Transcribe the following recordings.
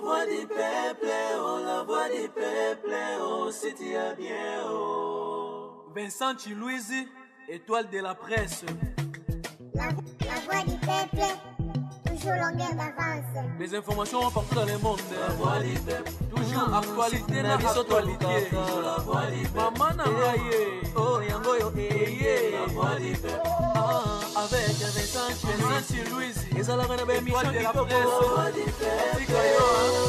voix du peuple, oh, la voix du peuple, oh, si tu as bien, oh. Vincent Chilouizi, étoile de la presse. La voix du peuple, toujours longueur d'avance. Les informations partout dans le monde. La voix du peuple, toujours actualité na actualité. La voix du peuple, maman nangaye, oh yango yo eye. La voix du peuple, avec Vincent Chilouizi. Et ça la reine de étoile de la presse. La voix du peuple, la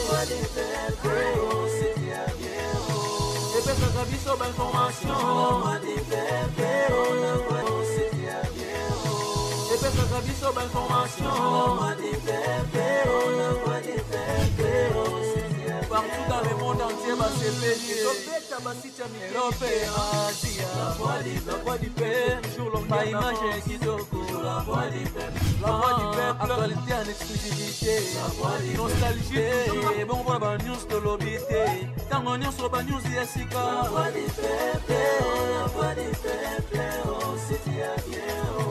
voix du peuple, oh si tu as bien, oh. Et puis ça gravi sur l'information. La voix du peuple, oh la voix si tu as bien, oh. Et puis ça gravi sur l'information. La voix du peuple, oh la voix du peuple, oh si tu as bien. Partout dans le monde entier, va se payer. Europe et Asie. La voix du peuple, toujours longue. Pas image kitoko. La voix du peuple, la voix du peuple. Actualité en exclusivité. La voix du peuple. Nostalgie. Bon voilà, news de l'obité. Tango news sur news yasika. La voix du peuple, la voix du peuple, oh si tu as bien, oh.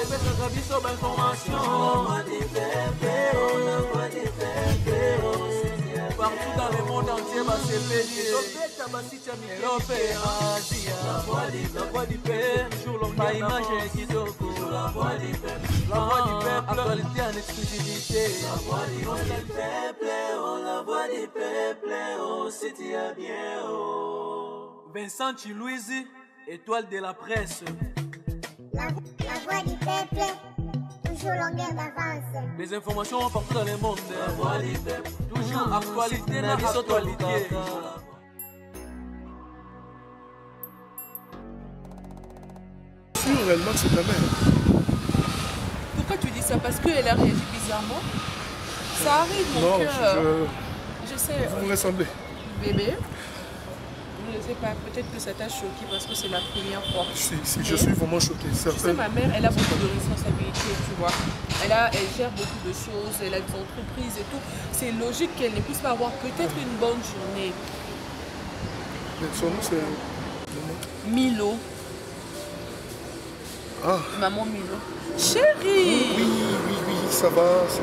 Et bien ça gravi sur l'information. La voix du peuple, oh la voix du peuple, oh si tu as bien. Partout dans le monde entier va se payer. Europe et Asie. La voix du peuple, toujours longue. Pas image kitoko. La voix du peuple, la voix du peuple. Actualité en exclusivité. La voix du peuple, oh la voix du peuple, oh si tu as bien, oh. Vincent Chilouizi, étoile de la presse. La voix du peuple, toujours longueur d'avance. Les informations partout dans le monde. La voix du peuple, toujours actualité na actualité. Sûr réellement que c'est ta mère. Pourquoi tu dis ça? Parce qu'elle a réagi bizarrement. Ça arrive, mon Non, cœur. Je sais. vous me ressemblez. Bébé, je ne sais pas, peut-être que ça t'a choqué parce que c'est la première fois. Si, je suis vraiment choqué. Tu sais, ma mère, elle a beaucoup de responsabilités, tu vois. Elle gère beaucoup de choses, elle a des entreprises et tout. C'est logique qu'elle ne puisse pas avoir peut-être une bonne journée. Mais son nom, c'est... Milo. Ah. Maman Milo. Chérie! Oui, ça va. Ça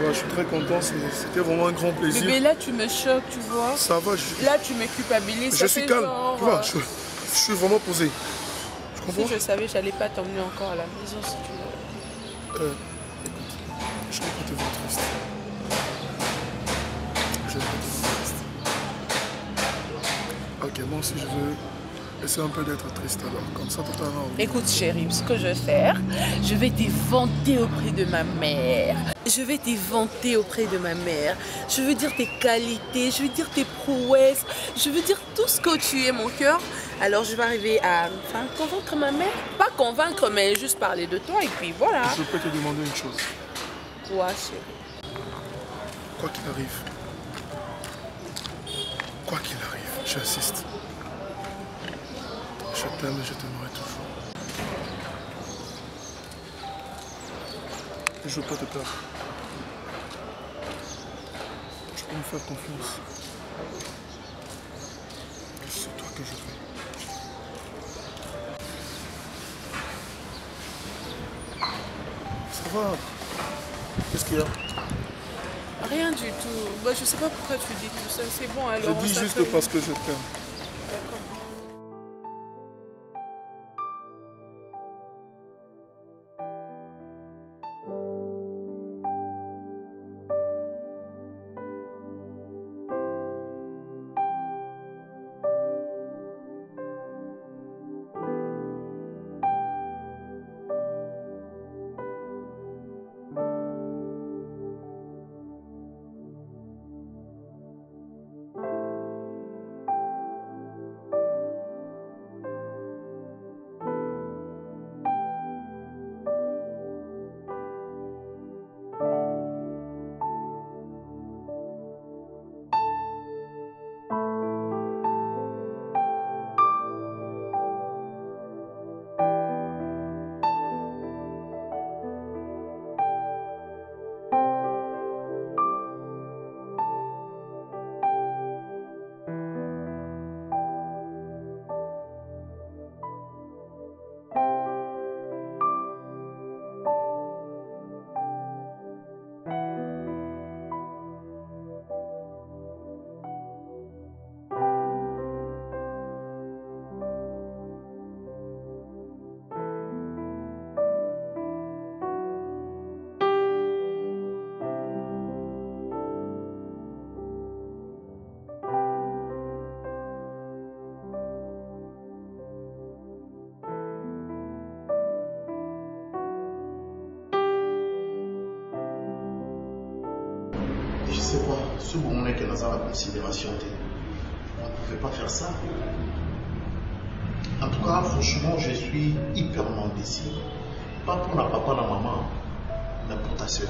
va, je suis très content, c'était vraiment un grand plaisir. Bébé, là tu me choques, tu vois. Ça va, là tu me culpabilises. Je suis calme, tu vois, je suis vraiment posé. Tu comprends? Si je savais, j'allais pas t'emmener encore à la maison si tu veux. Écoute, je n'ai pas te voir triste. Je n'ai pas te voir triste. Ok, moi aussi je veux essayer un peu d'être triste alors, comme ça tout à l'heure. Écoute chérie, ce que je vais faire, je vais te vanter auprès de ma mère. Je vais te vanter auprès de ma mère. Je veux dire tes qualités, je veux dire tes prouesses, je veux dire tout ce que tu es, mon cœur. Alors je vais arriver à convaincre ma mère. Pas convaincre, mais juste parler de toi et puis voilà. Je peux te demander une chose. Quoi, chérie? Quoi qu'il arrive, j'insiste. Je t'aime et je t'aimerai toujours. Et je veux pas te perdre. Tu peux me faire confiance. C'est toi que je veux. Ça va. Qu'est-ce qu'il y a? Rien du tout. Bah, je sais pas pourquoi tu dis tout ça. C'est bon alors. Je dis juste parce que je t'aime. D'accord. Je sais pas, ce moment que nous avons la considération, on ne pouvait pas faire ça. En tout cas, franchement, je suis hyper déçu. Pas pour la papa, la maman, mais pour ta soeur.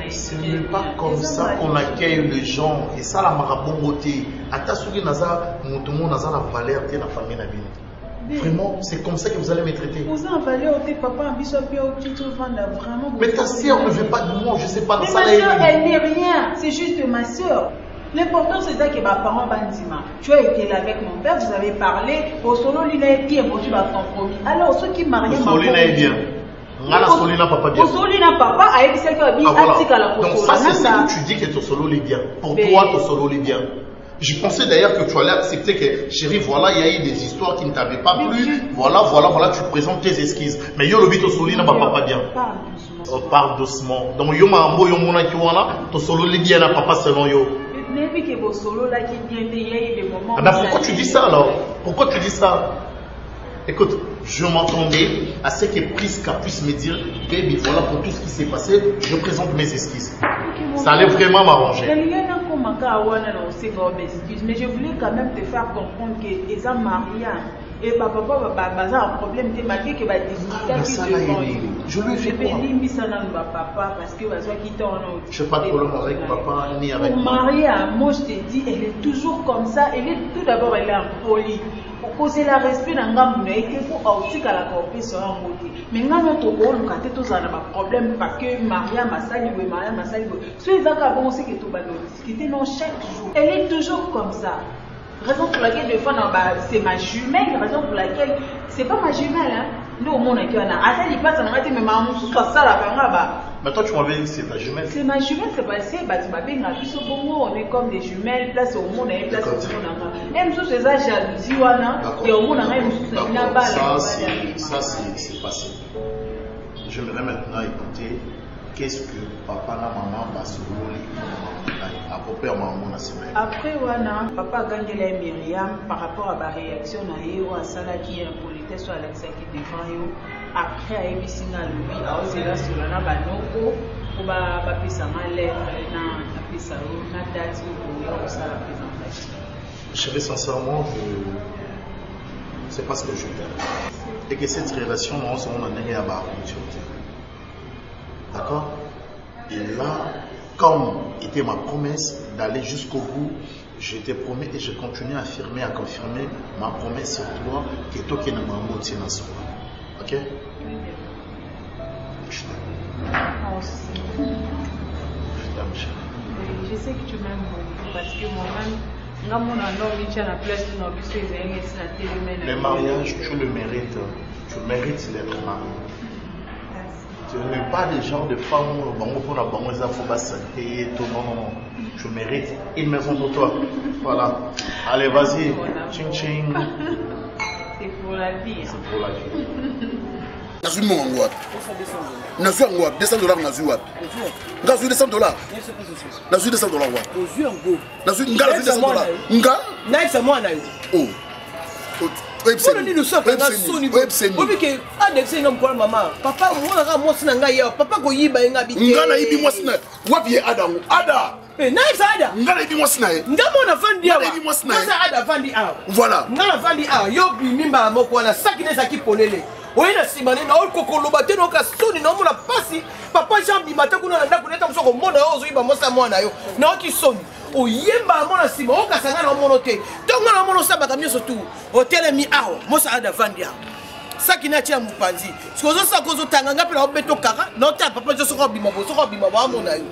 Ce n'est pas comme ça qu'on accueille les gens. Et ça, la marabongoté. Atasugi naza, moutoumou naza la valeur de la famille nabine. Vraiment, c'est comme ça que vous allez me traiter. Vous en valez au papa, vraiment. Mais ta soeur ne veut pas de moi, je ne sais pas. Mais ma soeur, elle n'est rien. C'est juste ma soeur. L'important c'est ça que ma parent bandima. Tu as été là avec mon père, vous avez parlé. Au solo, il est bien, bon, tu vas compromis. Alors, ceux qui marient. Au solo, il est bien. Papa bien. Au solo, il n'a papa, avec celle qui a dit article à la donc, ça, c'est ce que tu dis que ton solo est bien. Pour toi, ton solo est bien. Je pensais d'ailleurs que tu allais accepter que, chérie, voilà, il y a eu des histoires qui ne t'avaient pas plu. Voilà, tu présentes tes esquisses. Mais yo, le ton solo, il n'a pas bien. Parle doucement. Donc, yo, ma ambo, yo, mona, ki wana, ton solo est bien, na papa selon yo. Pourquoi tu dis ça alors? Pourquoi tu dis ça? Écoute, je m'attendais à ce que Prisca puisse me dire, baby, voilà pour tout ce qui s'est passé, je présente mes esquisses. Ça allait vraiment m'arranger. Mais je voulais quand même te faire comprendre qu'ils ont marié. Et papa a un problème, tu m'as dit que je lui ai fait quoi? Je n'ai pas de problème avec papa ni avec moi. Maria, moi je te dis, elle est toujours comme ça. Elle est tout d'abord, elle est impolie. Pour causer la respect dans le il faut aussi qu'elle a compris sur un côté. Mais quand on a tous un problème parce que Maria m'a sali, Maria m'a sali. Ce qui est aussi que tout va discuter non chaque jour. Elle est toujours comme ça. Raison pour laquelle des fois c'est ma jumelle, raison pour laquelle c'est pas ma jumelle hein. Nous au monde qui on a assez il passe on a dit mais maman soit ça la caméra mais toi tu m'avais dit que c'est ta jumelle. C'est ma jumelle, c'est passé tu m'as bien vu ce bon on est comme des jumelles place au monde et place au monde même sous ces jalousie wana et au monde même sous la balle. Ça c'est passé. J'aimerais maintenant écouter qu'est-ce que papa et maman va se rouler. Après, papa a gagné la Myriam par rapport à la réaction à Sala qui est impolitesse sur Alexa qui défend. Après, à Ebissina, lui, à Ozela Solana Banoko, pour papier sa lettre, na date pour ça la présentation. Je vais sincèrement que c'est parce que je t'aime. Et que cette relation, on en est à barre. D'accord? Et là, comme était ma promesse d'aller jusqu'au bout, je te promets et je continue à affirmer, à confirmer ma promesse sur toi, que toi qui n'as pas monté dans ce moment. Ok? Je t'aime. Je t'aime, chérie. Je sais que tu m'aimes beaucoup parce que moi-même, le mariage, tu le mérites. Tu mérites d'être marié. Tu n'es pas le genre de femme pour la banque, il faut pas santé, tout. Non. Tu mérites une maison pour toi. Voilà. Allez, vas-y. Ching ching. C'est pour la vie. C'est pour la vie. Nazu mon ngwa. Nazu ngwa, $200 nazu wapi? Nazu $200. Nazu $200 wapi? Ozu ngo. Nazu ngala $200. Nga? Naisa mwana yo. Oh. Pour nous sommes dans Sony. Obi ke adexé ngam kwa mama. Papa mwana ka mosi na ngai ya. Papa ko yiba nga bité. Ngala yibi mosi na. Wapi ye Ada? Ada. Naisa Ada. Ngala yibi mosi na ye. Ngamona vandi awa. Ngala yibi mosi na ye. Naisa Ada vandi awa. Voilà. Ngala vandi awa. Yo bi mimba moko na sakine saki polele. Oina simane na ol kokoloba te no ka Sony na mona pasi. Papa Jean bi mata kuna na ndako neta msoko mona yo ozo yiba mosa mwana yo. Na oki Sony. O yemba mona sima o kasanga na mono te. Tonga na mono sabaka mioso tu. O telemi awa. Mosa Ada vandi awa. Saki na tia mupanzi. Sikozo sa kozo tanga ngapi na obeto kaka. Na ta papa jo soko bima ba mona yo.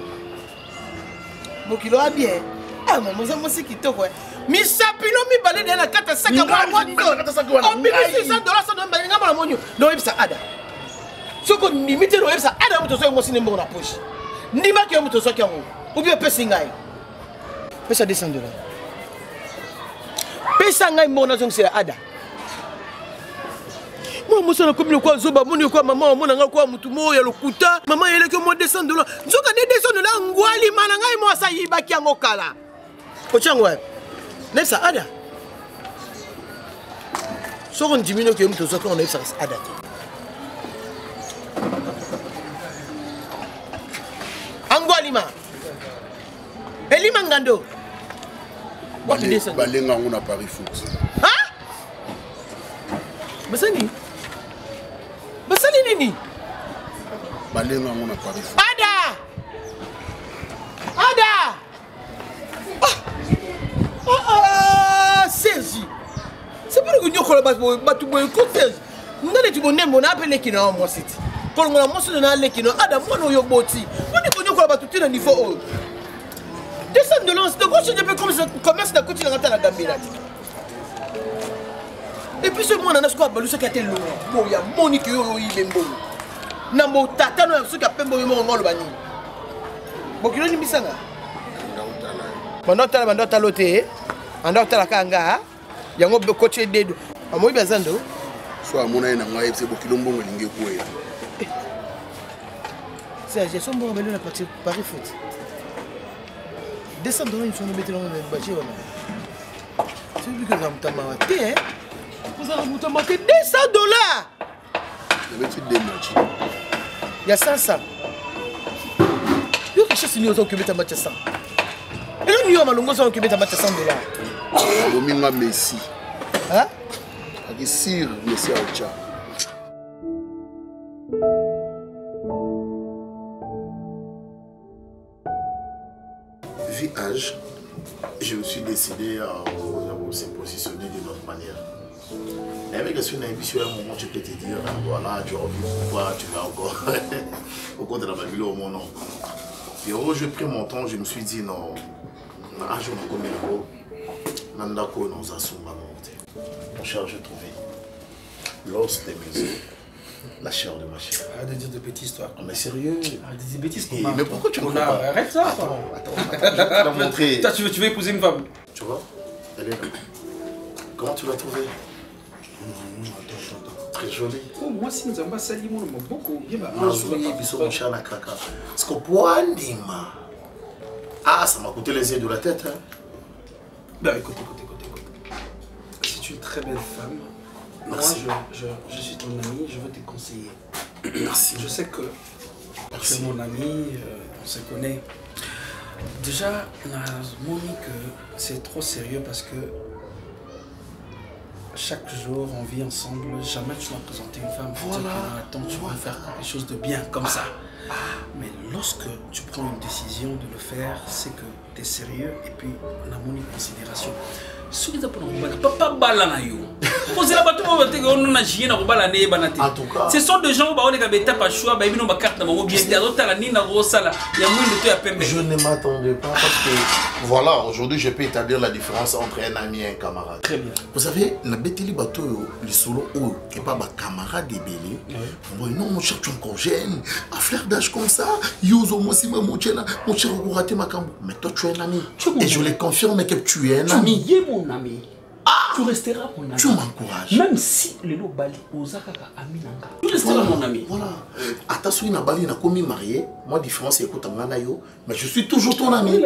Mokilo a bien. Ah maman ça moi c'est kitoko. Mi sapino mi balé de la kata saka moi. On mi $600 ça donne balinga mona monyo. No ebisa Ada. Soko limite no ebisa Ada muto so mo sine mbona poche. Ndima ke muto so kyango. Ubi pesa ngai. Pesa $200. Pesa ngai mbona zongo c'est Ada. Moi moi ça comme le quoi zoba moni quoi maman mona nga quoi mutu mo ya lokuta maman yele ke mo $200. Nzoka ne $200 ngwali mana ngai mo sa yiba kyango kala. Kochangwa. Nessa Ada. Soko ndimino ke mutu so ko on nessa Ada. Ngwalima. Elima Ngando. Balenga on a Paris Foot. Hein? Basani? Basani nini? Balenga on a Paris Foot. Ada! Sergi. C'est pas que nous avons Sergi. Nous avons appelé qui n'a pas cité. Pour nous, nous avons qui n'a pas moi nous avons boti. Nous avons tout le niveau. Descendre de l'ance de gauche, je peux commencer à continuer à la Gambie. Et puis ce monde, on a ce qu'on appelle ce qui a été lourd. Il y a Monique qui est bon. Nambo tata no ce qui a pembo mo ngolo bani. Bokilo ni bisanga. Mandota mandota lote. Andota la kanga. Yango be coach dedo. Amoyi bazando. So amona ina ngwa FC Bokilo mbongo linge kuya. C'est j'ai son bon belo na partie Paris Foot. $200 ils sont mettre dans le budget on. C'est lui que ramta mawate. Vous avez ramta $200. Il y a 500. Il y a quelque chose qui nous a occupé à match 100. Et là, nous avons occupé à match $100. Dominga Messi. Hein? Avec Sir Messi Aoucha. Vu âge, je me suis décidé à se positionner d'une autre manière. Et avec la suite d'un émission, à un moment, je peux te dire, voilà, tu as envie pourquoi tu vas encore au compte de la Babylone au mon nom. Et au j'ai pris mon temps, je me suis dit, non, je me commets le mot, Nandako nous a souvent monté. Mon cher, j'ai trouvé l'os des mes os, la chair de ma chair. Arrête de dire de petites histoires. Mais sérieux? Arrête de dire des bêtises. Mais pourquoi tu me comprends pas? Arrête ça. Attends, je vais te la montrer. Tu veux épouser une femme? Tu vois? Elle est là. Comment tu l'as trouvée? Très jolie. Oh, moi, si nous avons sali, moi, beaucoup. Mon cher Nakaka. Parce que pour Andima. Ah, ça m'a coûté les yeux de la tête. Hein. Ben, écoute. C'est une très belle femme. Merci. Moi, je suis ton ami, je veux te conseiller. Merci. Je sais que tu es mon ami, on se connaît. Déjà, Monique, c'est trop sérieux parce que chaque jour, on vit ensemble. Jamais tu vas présenter une femme. Voilà. Attends, tu vas faire quelque chose de bien comme ça. Mais lorsque tu prends une décision de le faire, c'est que tu es sérieux et puis on a mon considération. Ce qui est papa balana yo. En tout cas, ce sont des gens qui ont pas choix, ils ont carte je ne m'attendais pas parce que voilà, aujourd'hui je peux établir la différence entre un ami et un camarade. Très bien. Vous savez, la bêtise bateau, les solo et pas ma camarade des bébés. Non, mon cher, tu es encore jeune, à fleur d'âge comme ça, yozo moi si mon cher, vous ratez ma cambo. Mais toi tu es un ami. Et je le confirme que tu es un ami. Tu es mon ami. Tu resteras mon ami. Tu m'encourages. Même si le lo bali ozakaka ami nanga. Tu resteras mon ami. Voilà. Attention, na bali na commis marié. Moi différence écoute ngana yo, mais je suis toujours ton ami.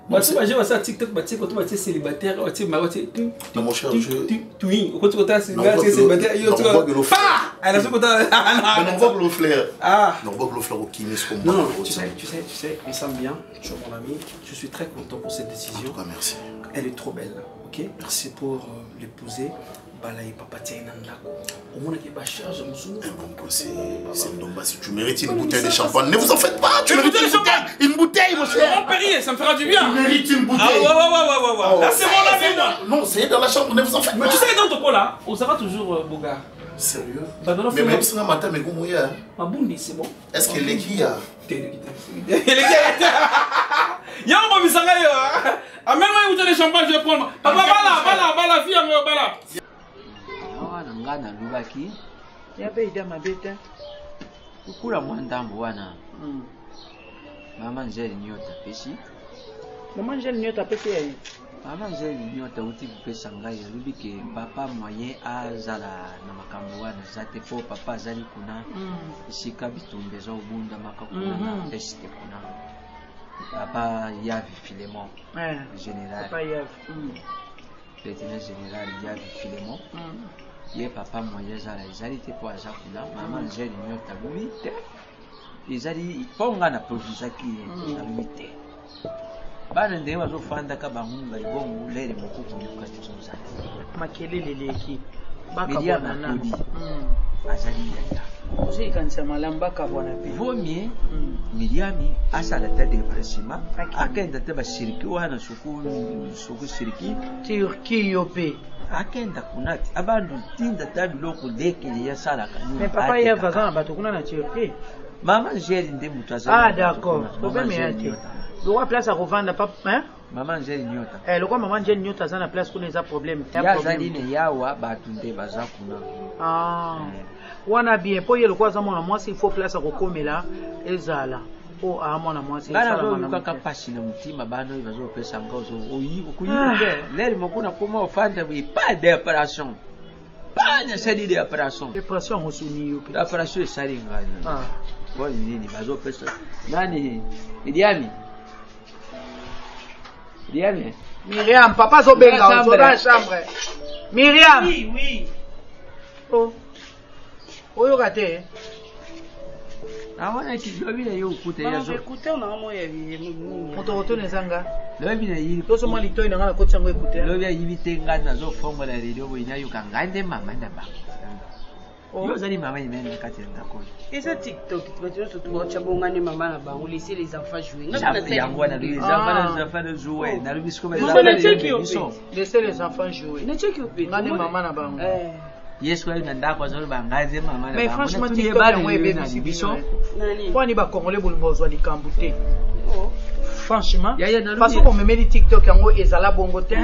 Moi tu vas jouer ça TikTok, quand tu es célibataire, tu vas mon cher, je tu quand tu es célibataire, yo tu vas elle a ce côté non voit le flair. Ah, non voit le flair au kiné comme non, tu sais, on s'aime bien, tu es mon ami, je suis très content pour cette décision. En tout cas, merci. Elle est trop belle. Ok, merci pour l'épouser. Balaye papa tiens nandako. Au moins qu'il va charge mon sou. C'est une domba. Si tu mérites une bouteille de champagne, ne vous en faites pas. Tu mérites une bouteille, mon cher. Mon périer, ça me fera du bien. Tu mérites une bouteille. Ah ouais. Là c'est mon ami moi. Non, c'est dans la chambre, ne vous en faites pas. Mais tu sais dans ton pot là, on sera toujours Boga. Sérieux? Mais même si on a matin, mais comment il y a? Ma bondi c'est bon. Est-ce que les qui a? Y'a un bon bisanga yo. Amène-moi une bouteille de champagne, je vais prendre. Papa bala, fille bala. Nga na lubaki ya beida mabeta ukula mwandambo wana mama Njeli nyota pesi Mama Njeli nyota pesi ya mama Njeli nyota uti kupesa ngai alubike papa moyen azala na makambo wana zate po papa azali kuna isika bitumbe zo bunda makakuna na teste kuna papa Yavi Filemon général papa Yavi lieutenant général Yavi Filemon ye papa moyen zala ezali te po aza kuna mama Njeli nyota lui te ezali ponga na provisaki na limite bana ndenge bazofandaka bangunga libongo lere mokuku nyuka makelele leki bakabonana azali yaya ozikanisa malamu bakabona pe vomie Miriami asala ta déplacement akenda te basiriki wana suku siriki Turquie yo pe akenda kunati abantu tinda ta biloko lekele ya sala kanuni mais papa ya vazana bato kuna na Turquie maman Ngeli nde mutu azali d'accord problème yake lokwa place à revendre papa hein maman Ngeli nyota lokwa maman Ngeli nyota azana place kuna eza problème ya azali ne yawa bato nde baza kuna wana bien po ye lokwa za mwana mwasi il faut place à kokomela ezala po a mwana mwasi bana zo kaka pasi na mutima bana bazo pesa ngozo oyi okuyibe leli mokuna koma ofanda pas d'opération pas de série d'opération opération osuni yo pe opération esali ngani bon nini bazo pesa nani Miriam Miriam papa zo benga zo dans chambre Miriam oui oyo kate awana kidobi na yo ukute yazo écoutez na mo ya moto rotone zanga lobi na yiri to so mali toy na ngala kotsa ngo écouter lobi yibi tenga na zo fongo la radio bo ina yuka ngande mama na ba yo zali mama imene kati ndako eza TikTok tu surtout watcha bongani mama na bango laisser les enfants jouer yango na les enfants jouer na lobi sko laisser les enfants jouer na check up ngane mama na bango Yes, kwa na ndako zo bangaze mama na mais franchement TikTok yango ebe biso kwani ba congolais bolibozwa likambute franchement parce qu'on me met les TikTok yango ezala bongo te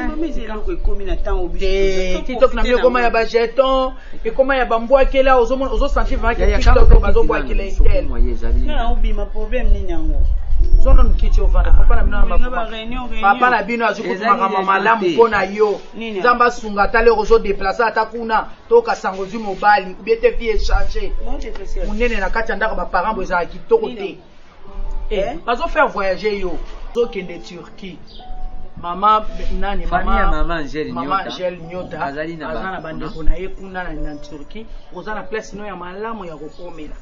TikTok na mio koma ya ba jeton et koma ya bambwa kela ozo sentir vraiment que TikTok bazo bwa kela intel na obima problème nini yango zono mkichi ovanda papa na bino papa na bino azukuma kama malamu pona yo nzamba sunga tale ozo déplacer atakuna toka sangozi mobali ou bien te vie échanger munene na kati ndaka ba parents bo za kitoko te bazo faire voyager yo zo kende Turquie mama nani mama Ngeli nyota azali na bandeko na ye kuna na Turquie ozana place no ya malamu ya kokomela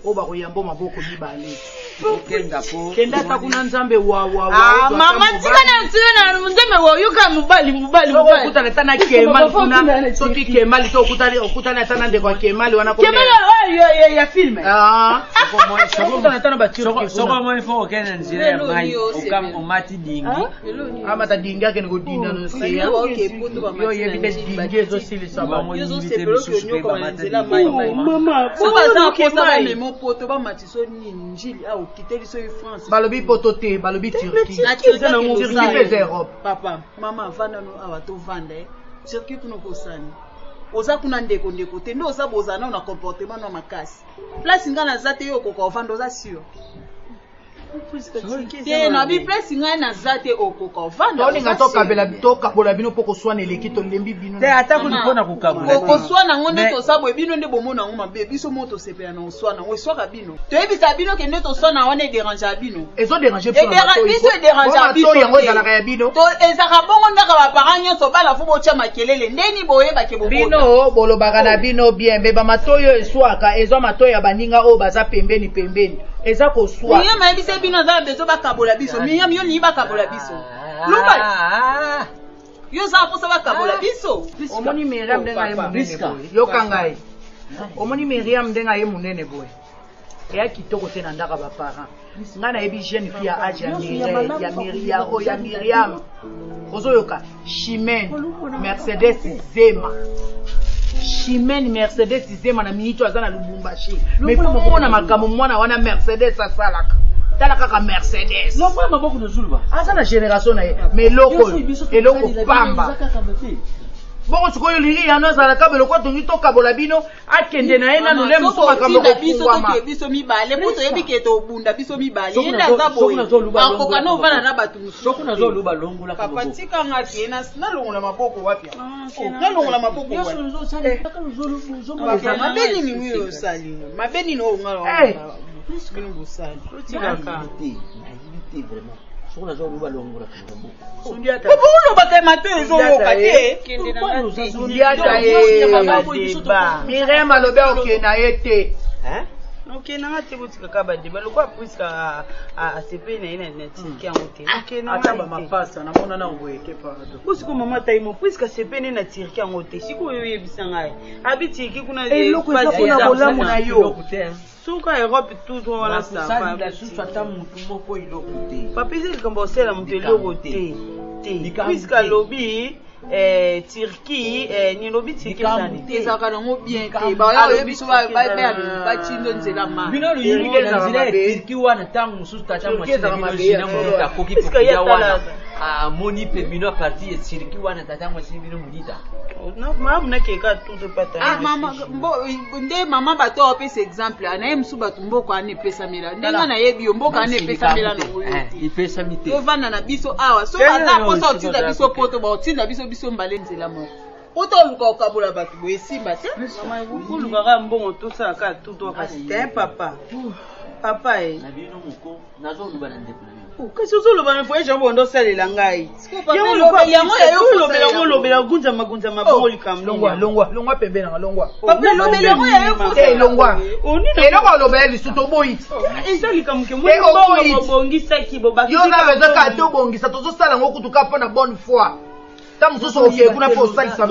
o ba koyambo maboko mibale kenda takuna nzambe wa mama tikana nsina nzambe wa yuka mubali okutana tana kemali kuna soki kemali to okutana tana ndeko kemali wana kemali ya film okutana tana ba Turquie soko mo ifo okena nzira ya mai okam omati dingi amata dingi akene ko dinga no se yo yebite dingi ezo silisa ba mo yibite bisusu ba nzela mai mama baza kosa memo poto ba matiso ni njili au kiteli so France balobi poto te balobi Turquie Turquie peze Europe papa mama vanda no awato vande Turquie kuno kosani oza kuna ndeko te ndo oza bozana na comportement na makasi place ngana zate yo koko vanda oza sûr na bi place ngana zate okoko vanda olinga to kabola bino poko swana eleki to lembi bino te atako lipona kukabula ko swana ngonde to sabo bino nde bomona ngoma be biso moto sepela na swana we swaka bino to ebisa bino ke nde to swana wana déranger bino ezo déranger pour biso déranger biso yango zalaka ya bino to ezaka bongo ndaka ba parents nyonso bala fu bocha makelele ndeni boyeba ke boboka bino bolobaka na bino bien be ba matoyo eswaka ezo matoyo ya baninga o baza pembeni eza ko swa miya mayebise bino za bezo bakabola biso miya miyo ni bakabola biso luba yo za posa bakabola biso omoni Miriam ndenga ye munene boy yo kangai omoni Miriam ndenga ye munene boy ya kitoko te na ndaka ba parents ngana yebi jeune fille ya âge ya Miriam ozoyoka Chimène Mercedes Zema Chimène Mercedes Zema na minito azana Lubumbashi mais pour mona makambo mwana wana Mercedes asalaka tala kaka Mercedes no mama boko no zulba azana génération na ye mais eloko pamba bongo sikoyo lili ya no zala kabelo kwa tongi to kabola bino akende na ye na nule musoma kambo ko kuwa biso mibale poto yebike to bunda biso mibale yenda za boye akoka no vana na batu soko na zo luba longola papa tika ngati na longola maboko wapi na longola maboko wapi mabeni ni mwiyo sali mabeni no ngalo bino busali tika ka soko zo luba longola kambo sundiata bulo bakema te zo lokate kende na sundiata Miriam alobe okena ete Ok, nanga te botika kabade balokwa puisqu'à CP na ina na tiki yango te. Ok, nanga ata ba mapasa na mona na ngweke pardon. Puisque maman taimo puisqu'à CP na tiki yango te. Siko yebisa ngai. Abitiki kuna eloko eza kuna bolamu na yo. Suka Europe tout wana ça va. La sous ata mutu moko iloko te. Papa c'est comme bosela mutu eloko te. Puisqu'à lobby Turquie ni lobby Turquie sani ezaka nango bien te ba yo biso ba chindo nzela ma bino yingi na zile Turquie wana tangu mususu tacha machine bino muta koki ya wana moni pe bino parti Turquie wana tacha machine bino mudita no mamu na keka tout pata mama nde mama bato opesa exemple ana msu bato mboko ane pesa mila ndenga na yebi mboko ane pesa mila no ipesa mite ovanda na biso awa so ata posa otinda biso poto ba otinda biso mbale nzela moko poto luka okabola bato boye simba te mama ukuluka ka mbongo tosala ka tout kasi te papa na bino moko nazo lubana ndeko kasi ozoloba na foye jambo ndosalela ngai yango lobela gunzama bongo likambo longwa pembe nanga longwa papa lobela yango yayo longwa eloko olobela lisuto boyi eza likambo ke mbongo mobongisaki yo na bezaka ate obongisa tozosala yango kutuka mpo na bonne foi ta mosusu okee kuna mpo osalisa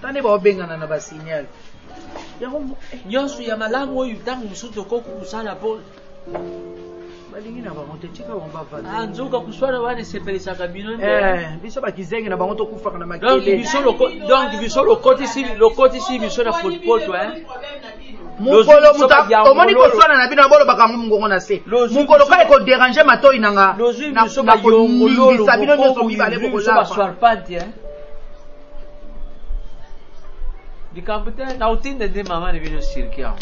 tande baobengana na basignal nyonso ya malamu oyo ntango mosusu tokoki kosala mpo balingi na bango te tika bango bavanda nzoka kuswana wana esepelisaka bino biso bakizenge na bango tokufaka na makele donc biso lokotisi biso na potopoto mukolo omoni koswana na bino abolobaka mongongo na se mukolo kale koderange matoi nanga na koningisa bino nyonso mibale kokolapa likambo te na utinda nde mama na bino sirki yango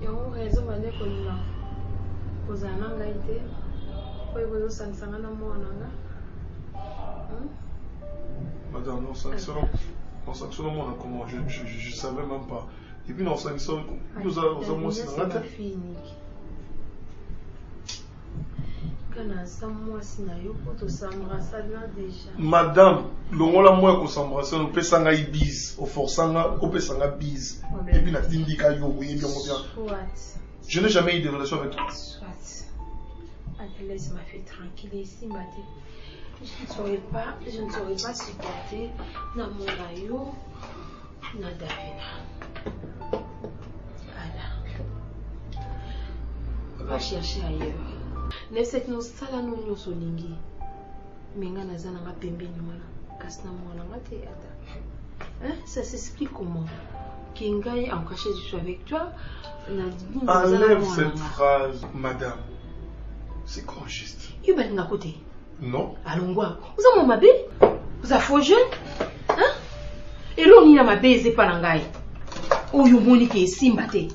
yango rezo bande kolula kozala na ngai te oyo kozosangisanga na mwana nga Madame, non, sanction, mon comment je savais même pas. Et puis non, sanction, nous avons aussi dans la tête. Madame, longola moi ko s'embrasser, on peut sanga ibise, au forçanga, on peut sanga bise. Et puis la tindika yo, oui, bien bien. Je n'ai jamais eu de relation avec toi. Soit. Laisse ma fille tranquille ici, Maté. Je ne saurais pas supporter na mon rayo, na Davina. Va chercher ailleurs. Laissez nous sala nous solingi. Menga nazana nga pembeni wana. Kasna mwana ngate ata. Ça s'explique comment? Kingai en caché je suis avec toi. Enlève cette phrase, madame. C'est quoi juste? Il va à côté. Non. Allons voir. Vous avez mon mabé? Vous avez faux jeune? Hein? Et l'on y a ma baiser pas l'angai. Ou you monique et simbate.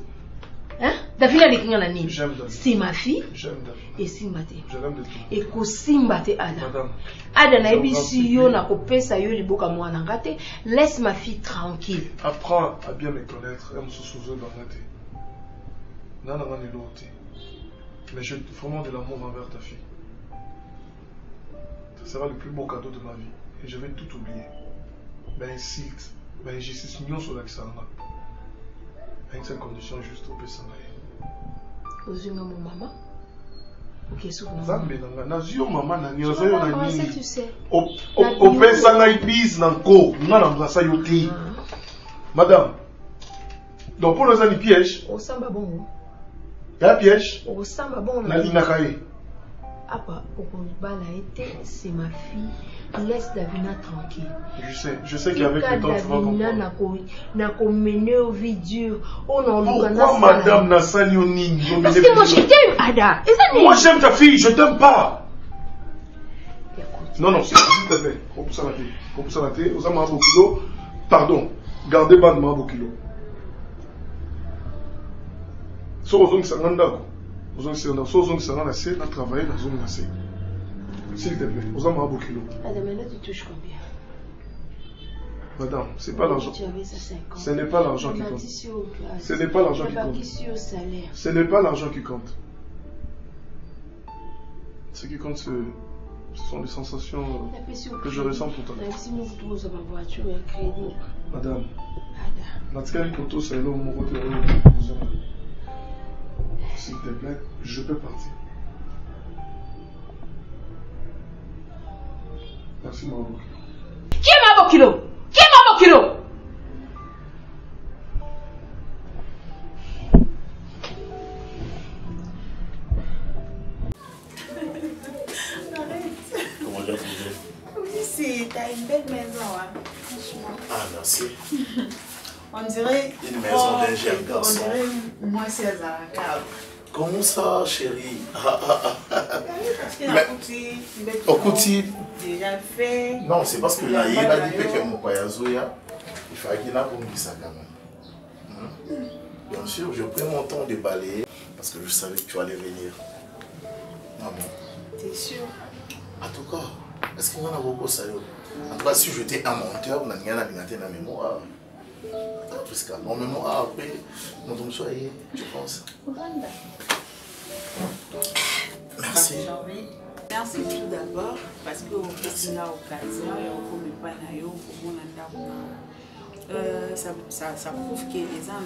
Hein? Davina les kinga nani. C'est ma fille. J'aime Davina. Et simbate. Je l'aime de tout. Et ko simbate Ada. Madame. Ada na ebisi yo na ko pesa yo liboka mwana ngate. Laisse ma fille tranquille. Apprends à bien me connaître. Elle me sous-sous dans la tête. Non, non, non, non. Mais j'ai vraiment de l'amour envers ta fille. Ça sera le plus beau cadeau de ma vie. Et je vais tout oublier. Ben, insulte. Ben, injustice, nous sur l'Axana. À une seule condition, juste au Pessanaï. Aux yeux de mon maman? Ok, souvent. Zambe, nazio maman, nani, ozoyo nani. Tu sais. Au Pessanaï, bis, nanko. N'a l'embrassa yoté. Madame. Donc, pour nous, il y a des pièges. Au samba bon. Il y a un piège. Au samba bon. Nalinakaye. Apa, c'est ma fille. Laisse Davina tranquille. Je sais qu'avec le temps, tu vas comprendre. Pourquoi madame n'a sali au nid? Parce que moi je t'aime, Ada. Moi j'aime ta fille, je t'aime pas. Non, non, s'il te plaît. Repousse la tête. Osa ma kilo. Pardon. Gardez bande ma kilo. So ozong sanganda. S'il te plaît, vous en avez kilo. Madame, là tu touches combien? Madame, c'est pas l'argent. Ce n'est pas l'argent qui compte. Ce n'est pas l'argent qui compte. Ce n'est pas l'argent qui compte. Ce qui compte, ce sont les sensations que je ressens pour toi. Madame, s'il te plaît, je peux partir. Merci, Mabokilo. Qui est Mabokilo? Qui est Mabokilo? Comment j'ai trouvé? Oui, t'as une belle maison, hein, franchement. Ah, merci. On dirait une maison d'un jeune garçon. On dirait moi, c'est Azaraka. Comment ça, chérie? Parce qu'il a coûté déjà fait. Non, c'est parce que là, il a dit que mon payazoya, il fallait qu'il a pour ça quand même. Bien sûr, je prends mon temps de balayer parce que je savais que tu allais venir. Maman. T'es sûr? En tout cas, est-ce qu'il y en a beaucoup ça? En tout cas, si j'étais un menteur, il y en a une mémoire. Parce que mon mémoire après, nous sommes soyez, je pense. Merci. Merci tout d'abord parce que c'est là occasion et on ne peut pas aller au ça prouve que les gens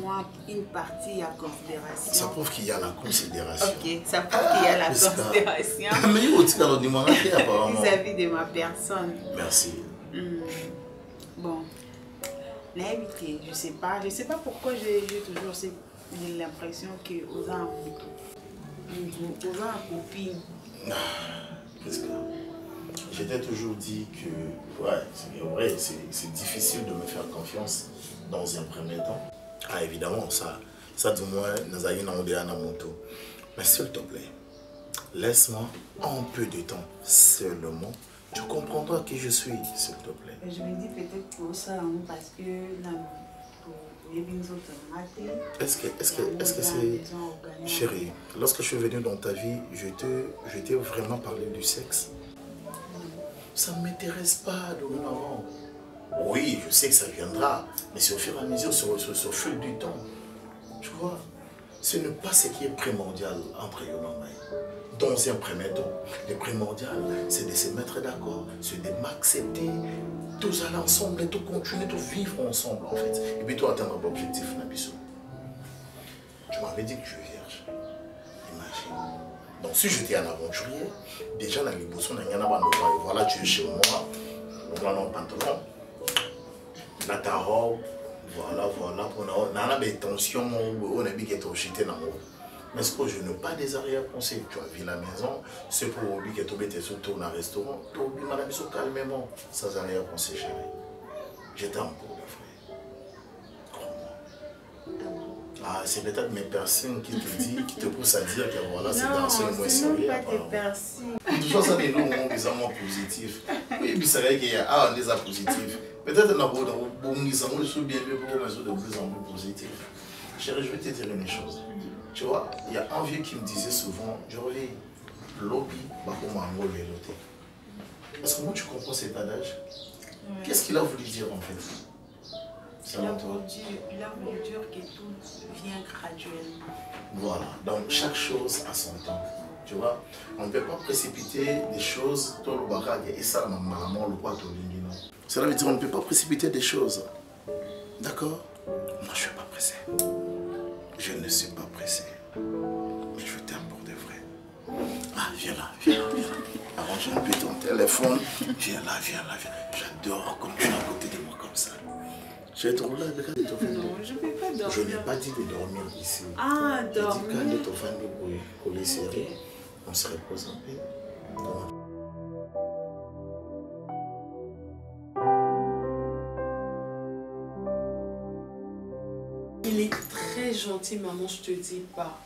ont une partie à considération. Ça prouve qu'il y a la considération. Ok, ça prouve qu'il y a la considération vis-à-vis de ma personne. Merci. Bon, l'invité, je sais pas pourquoi j'ai toujours l'impression que aux gens copine. Parce que je t'ai toujours dit que ouais, c'est vrai, c'est difficile de me faire confiance dans un premier temps. Ah évidemment, ça du moins, nous avons un moto. Mais s'il te plaît, laisse-moi un peu de temps seulement. Tu comprendras qui je suis, s'il te plaît. Je me dis peut-être pour ça, parce que est-ce que c'est... Chérie, lorsque je suis venu dans ta vie, je t'ai vraiment parlé du sexe. Ça ne m'intéresse pas, dorénavant. Oui, je sais que ça viendra, mais c'est au fur et à mesure, sur le fil du temps. Tu vois, ce n'est pas ce qui est primordial entre Yolanda. Dans un premier temps, le primordial, c'est de se mettre d'accord, c'est de m'accepter, tous aller ensemble et tout continuer, tout vivre ensemble en fait. Et puis toi atteindre l'objectif, Nabiso. Tu m'avais dit que tu es vierge. Imagine. Donc si j'étais un aventurier, déjà dans les boissons, voilà, tu es chez moi, on a un pantalon, la ta robe, voilà, on a des tensions, on a des tensions. Mais ce que je n'ai pas des arrière-pensées. Tu as vu la maison, c'est pour oublier que tu es sur ton restaurant, tu oublies madame calmement, sans arrière-pensée, chérie. Je t'aime pour le frère. Crois-moi. Ah, c'est peut-être mes personnes qui te poussent à dire que voilà, c'est dans ce moins sérieux. Non, pas tes personnes. Toujours ça, des noms des amants positifs. Oui, puis c'est vrai qu'il y a des amants positifs. Peut-être qu'on a beaucoup de bien mieux pour de plus en plus positifs. Chérie, je vais te dire une chose. Tu vois, il y a un vieux qui me disait souvent, je reviens, lobby, est-ce que moi tu comprends cet adage? Qu'est-ce qu'il a voulu dire en fait? Il a voulu dire que tout vient graduellement. Voilà, donc chaque chose a son temps. Tu vois, on ne peut pas précipiter des choses, et ça, cela veut dire qu'on ne peut pas précipiter des choses. D'accord? Moi je ne suis pas pressé. Je ne suis pas pressé. Mais je t'aime pour de vrai. Ah, viens là. Arrange un peu ton téléphone. Viens là. J'adore comme tu es à côté de moi comme ça. Je vais te rouler avec un téléphone. Non, je ne peux pas dormir. Je n'ai pas dit de dormir ici. Ah, dormir. J'ai dit quand téléphone pour les séries, on se repose un peu. Il est très gentil, maman, je te dis pas.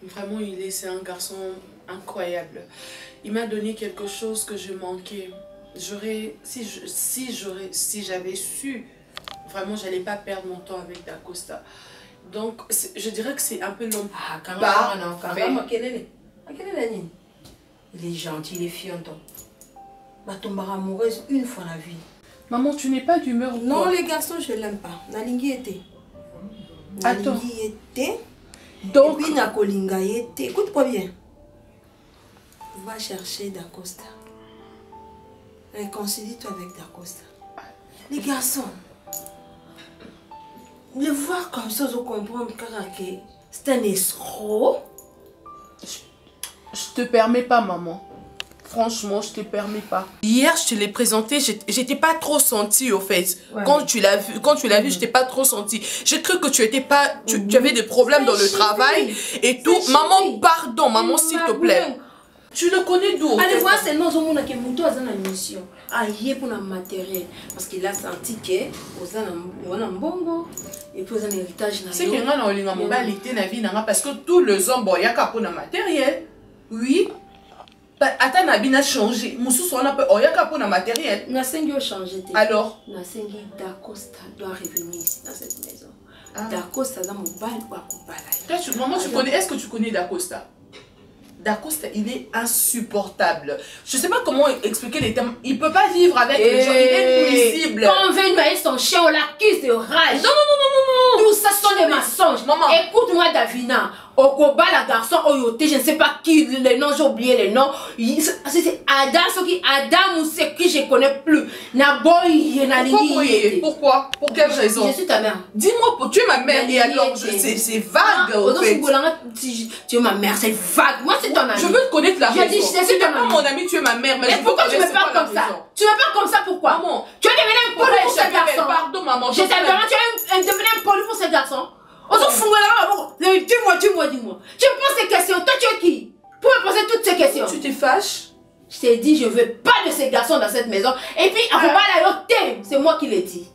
Vraiment, c'est un garçon incroyable. Il m'a donné quelque chose que je manquais. Si j'avais su, vraiment, j'allais pas perdre mon temps avec Dacosta. Donc, je dirais que c'est un peu long. Ah, quand même, il est gentil, il est fianton. Va tomber amoureuse une fois la vie. Maman, tu n'es pas d'humeur ou non, quoi? les garçons, je l'aime pas. Nalingi était. Attends. Nalingi était. Donc. Et puis Nakolinga était. Écoute-moi bien. Va chercher Dacosta. Réconcilie-toi avec Dacosta. Les garçons, le voir comme ça, je comprends que c'est un escroc. Je te permets pas, maman. Franchement, je te permets pas. Hier, je te l'ai présenté, j'étais pas trop sentie au fait. Ouais. Quand tu l'as vu, je t'ai pas trop sentie. J'ai cru que tu étais pas, tu avais des problèmes dans le travail et tout. Maman, pardon, maman, s'il te plaît. Tu le connais d'où? Allez voir seulement au monde qui est dans la mission. Aïe pour le matériel. Parce qu'il a senti que on a un bongo. Et puis on a un héritage. C'est que nous avons une mobilité dans la vie parce que tous les hommes, il y a qu'à pour le matériel. Oui. Attends, Nabina a changé. Moussou on a qu'à pour le matériel. Nasengi a changé. Alors? Nasengi Dacosta doit revenir ici dans cette maison. Dacosta dans mon bal ou à Koubala. Maman, est-ce que tu connais Dacosta? Dacosta, il est insupportable. Je sais pas comment expliquer les termes. Il peut pas vivre avec les gens. Il est nuisible. Quand on veut noyer son chien, on l'accuse de rage. Non. Tout ça sont des mensonges. Maman. Écoute-moi, Davina. Au Koba, la garçon, Oyoté, je ne sais pas qui, les noms, j'ai oublié les noms. C'est Adam, Adam ou c'est qui je ne connais plus. Pourquoi? Pour quelle raison? Je suis ta mère. Dis-moi, tu es ma mère et alors, c'est vague. Tu es ma mère, c'est vague. Moi, c'est ton ami. Je veux te connaître la raison. Si tu n'es pas mon ami, tu es ma mère. Mais pourquoi tu me parles comme ça? Tu me parles comme ça, pourquoi? Maman. Tu es devenu un poli pour ce garçon. Pardon, maman. Je t'ai demandé, tu es devenu un poli pour ce garçon. On s'en fout là. Dis-moi. Tu me poses ces questions. Toi, tu es qui? Pour me poser toutes ces questions. Tu te fâches? Je t'ai dit, je ne veux pas de ces garçons dans cette maison. Et puis, c'est moi qui l'ai dit.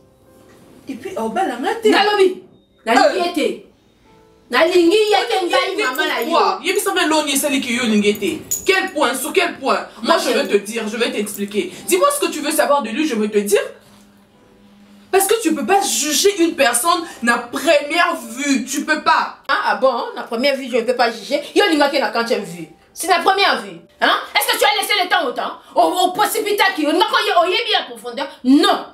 Et puis, au bas, la matin. Nalobi. Nalingi Nalingi yete maman la yo. Yebi sabe loni celle qui yo lingete. Quel point? Sur quel point? Moi, je vais te dire, je vais t'expliquer. Dis-moi ce que tu veux savoir de lui, je vais te dire. Parce que tu peux pas juger une personne la première vue. Tu peux pas. Ah bon? La première vue, je ne peux pas juger. Yo linga qui n'a quand tu as vu. C'est la première vue. Hein? Est-ce que tu as laissé le temps au temps? Au précipitat qui. On a bien en profondeur? Non.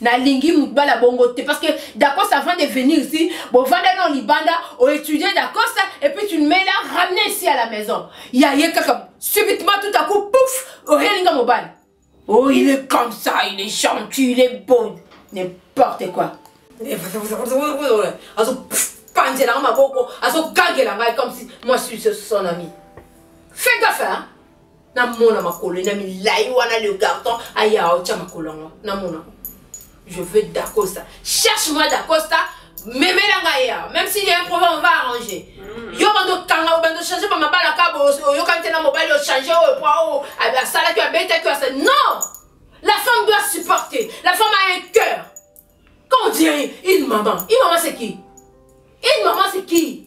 Na lingi mutba la bongote. Parce que d'accord, ça vient de venir ici. Bon, vendre dans l'Ibanda, on étudier d'accord ça. Et puis tu me mets là, ramener ici à la maison. Il y a quelqu'un. Subitement, tout à coup, pouf! Oh, linga mobile. Oh, il est comme ça, il est gentil, il est beau. N'importe quoi. Comme si moi je suis son ami. Fais gaffe, hein? Je veux Dacosta. Cherche-moi Dacosta. Même s'il y a un problème, on va arranger. Yo bando kanga ou bando changer ma bala kabo yo quand t'es dans mobile yo changer au poids à ça là tu as bête que non. La femme doit supporter. La femme a un cœur. Quand on dit une maman c'est qui? Une maman c'est qui?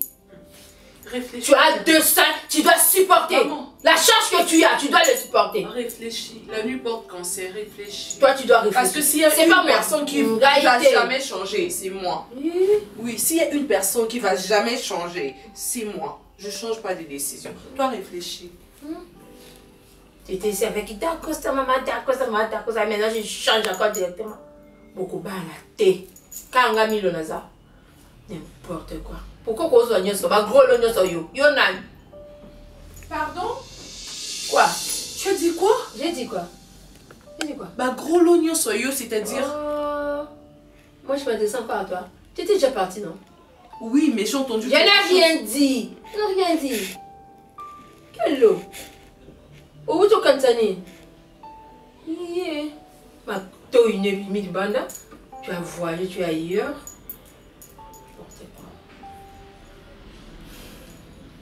Réfléchis. Tu as deux seins, tu dois supporter. Maman. La charge que tu as, tu dois le supporter. Réfléchis. La nuit porte cancer, réfléchis. Toi tu dois réfléchir. Parce que s'il y a une personne qui ne va jamais changer, c'est moi. Oui, s'il y a une personne qui va jamais changer, c'est moi. Je ne change pas de décision. Toi réfléchis. Tu étais ici avec Dacosta, maman, Dacosta. Maintenant, je change encore directement. Beaucoup de thé. Quand on a mis le naza, n'importe quoi. Pourquoi on a mis ça? Gros l'oignon sur you. Pardon? Quoi? Tu as dit quoi? J'ai dit quoi? Gros l'oignon sur you, c'est-à-dire? Moi, je me descends pas à toi. Tu étais déjà parti, non? Oui, mais j'ai entendu. Je n'ai rien dit. Je n'ai rien dit. Quel lot? Où tu cantanes? Ma toi une mille bande. Tu as voyagé, tu es ailleurs.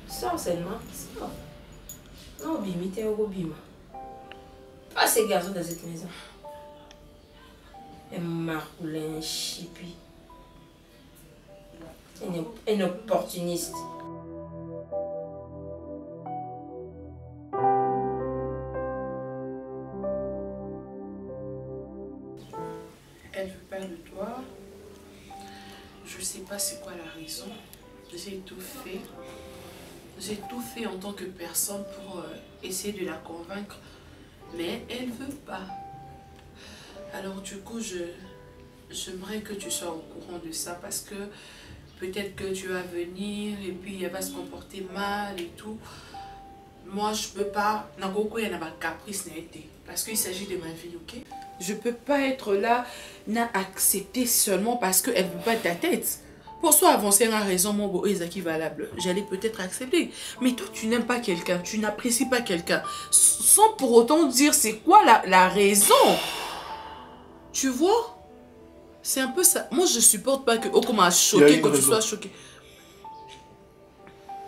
Sors seulement. Sors. Non, Bimi, t'es au Bima. Pas ces garçons dans cette maison. Un marcoulin, un chipi. Un opportuniste. Elle veut pas de toi. Je sais pas c'est quoi la raison. J'ai tout fait. J'ai tout fait en tant que personne pour essayer de la convaincre. Mais elle veut pas. Alors du coup, j'aimerais que tu sois au courant de ça parce que peut-être que tu vas venir et puis elle va se comporter mal et tout. Moi, je peux pas. Il y a un caprice, parce qu'il s'agit de ma vie, ok? Je peux pas être là, accepter seulement parce qu'elle veut pas de ta tête. Pour soi, avancer une raison, mon beau, est équivalable. J'allais peut-être accepter. Mais toi, tu n'aimes pas quelqu'un, tu n'apprécies pas quelqu'un. Sans pour autant dire c'est quoi la raison. Tu vois? C'est un peu ça. Moi, je supporte pas que comment choqué, que tu sois choqué.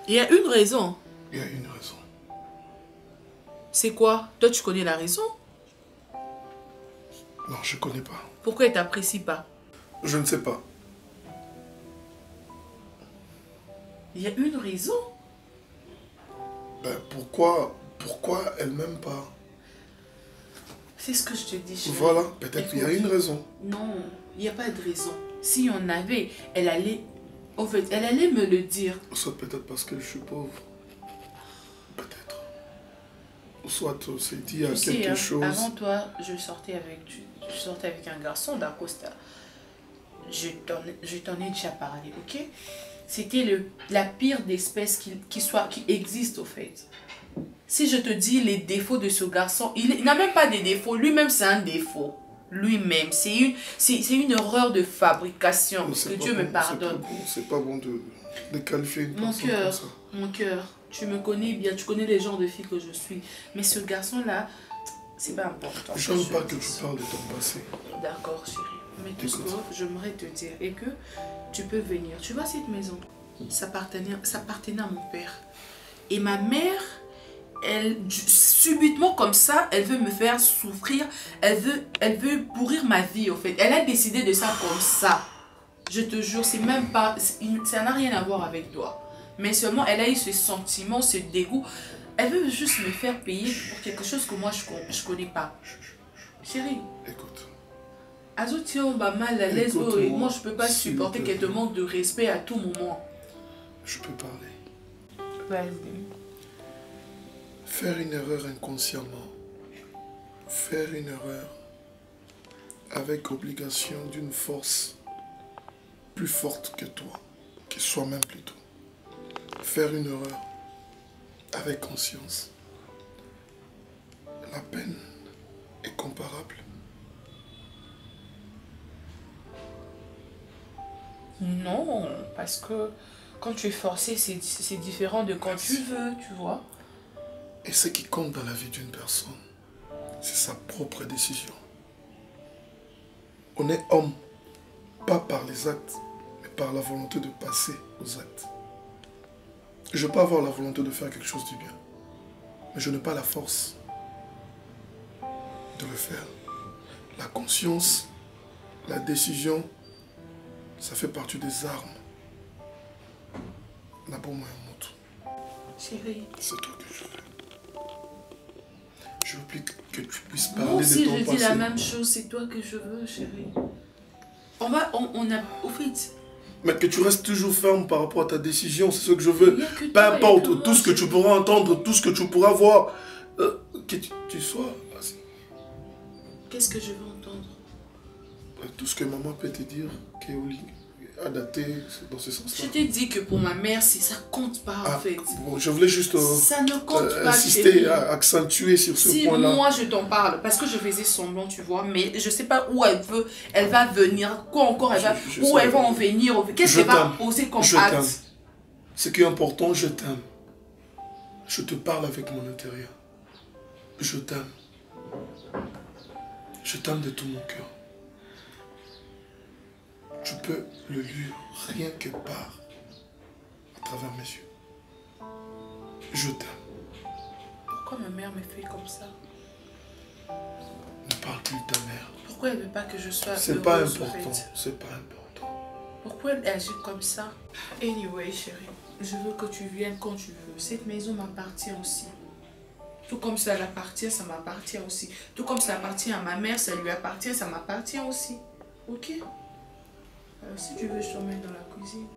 Il y a une raison. Il y a une raison. C'est quoi? Toi, tu connais la raison? Non, je connais pas. Pourquoi elle t'apprécie pas? Je ne sais pas. Il y a une raison. Ben, pourquoi elle m'aime pas? C'est ce que je te dis, chérie. Voilà, peut-être qu'il y a une raison. Non, il n'y a pas de raison. Si on avait, elle allait... En fait, elle allait me le dire. Soit peut-être parce que je suis pauvre. Peut-être. Soit c'est dit à quelque chose. Avant toi, je sortais avec un garçon d'Acosta. Je t'en ai déjà parlé, ok? C'était la pire d'espèce qui existe au fait. Si je te dis les défauts de ce garçon, il n'a même pas des défauts. Lui-même, c'est un défaut. Lui-même, c'est une erreur de fabrication. Que Dieu me pardonne. C'est pas bon de qualifier une personne comme ça. Mon cœur, tu me connais bien, tu connais les genres de filles que je suis. Mais ce garçon-là, c'est pas important. Je n'aime pas que tu parles de ton passé. D'accord, chérie. Mais tout ce que j'aimerais te dire est que tu peux venir. Tu vois cette maison, ça appartenait à mon père. Et ma mère, elle, subitement comme ça, elle veut me faire souffrir. Elle veut pourrir ma vie, au fait. Elle a décidé de ça comme ça. Je te jure, c'est même pas... Ça n'a rien à voir avec toi. Mais seulement, elle a eu ce sentiment, ce dégoût. Elle veut juste me faire payer pour quelque chose que moi, je connais pas. Chérie. Écoute. Azotion, bah mal à l'aise. Moi, je peux pas supporter qu'elle te manque de respect à tout moment. Je peux parler. Vas-y. Faire une erreur inconsciemment. Faire une erreur avec obligation d'une force plus forte que toi, que soi-même plutôt. Faire une erreur avec conscience. La peine est comparable. Non, parce que quand tu es forcé, c'est différent de quand tu veux, tu vois. Et ce qui compte dans la vie d'une personne, c'est sa propre décision. On est homme, pas par les actes, mais par la volonté de passer aux actes. Je peux avoir la volonté de faire quelque chose du bien, mais je n'ai pas la force de le faire. La conscience, la décision, ça fait partie des armes. La bombe est un moto. Chérie. C'est toi que je veux. Je veux plus que tu puisses parler de ton passé. Moi aussi, je dis la même chose. C'est toi que je veux, chérie. On a... Au fait... Mais que tu restes toujours ferme par rapport à ta décision, c'est ce que je veux. Peu importe tout ce que tu pourras entendre, tout ce que tu pourras voir. Que tu sois... Qu'est-ce que je veux entendre? Tout ce que maman peut te dire, Kéoli, adapté dans ce sens-là. Je t'ai dit que pour ma mère, ça compte pas en fait. Bon, je voulais juste ça ne compte pas, insister, accentuer sur ce point-là. Si moi je t'en parle, parce que je faisais semblant, tu vois, mais je sais pas où elle va venir, quoi encore où elle va en venir, qu'est-ce qu'elle va poser comme acte. Ce qui est important, je t'aime. Je te parle avec mon intérieur. Je t'aime. Je t'aime de tout mon cœur. Tu peux le lire rien que par à travers mes yeux. Je t'aime. Pourquoi ma mère me fait comme ça? Ne parle plus de ta mère. Pourquoi elle ne veut pas que je sois C'est pas important. C'est pas important. Pourquoi elle agit comme ça? Anyway, chérie, je veux que tu viennes quand tu veux. Cette maison m'appartient aussi. Tout comme ça l'appartient, ça m'appartient aussi. Tout comme ça appartient à ma mère, ça lui appartient, ça m'appartient aussi. Ok? Alors si tu veux, je t'emmène dans la cuisine.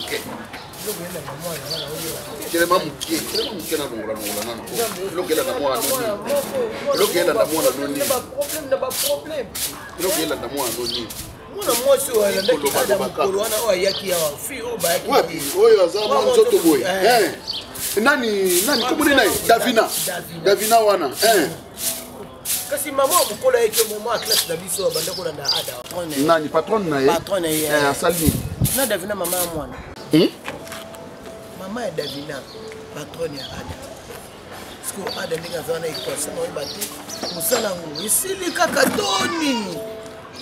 Nani komoni naye Davina wana kasi mama mukolo yeke mama classe na biso banda ko na ada nani patron na ye asali na Davina mama mwana mama ya Davina patron ya ada sko ada ndinga zana ikosa no ibati musala ngu isili kaka toni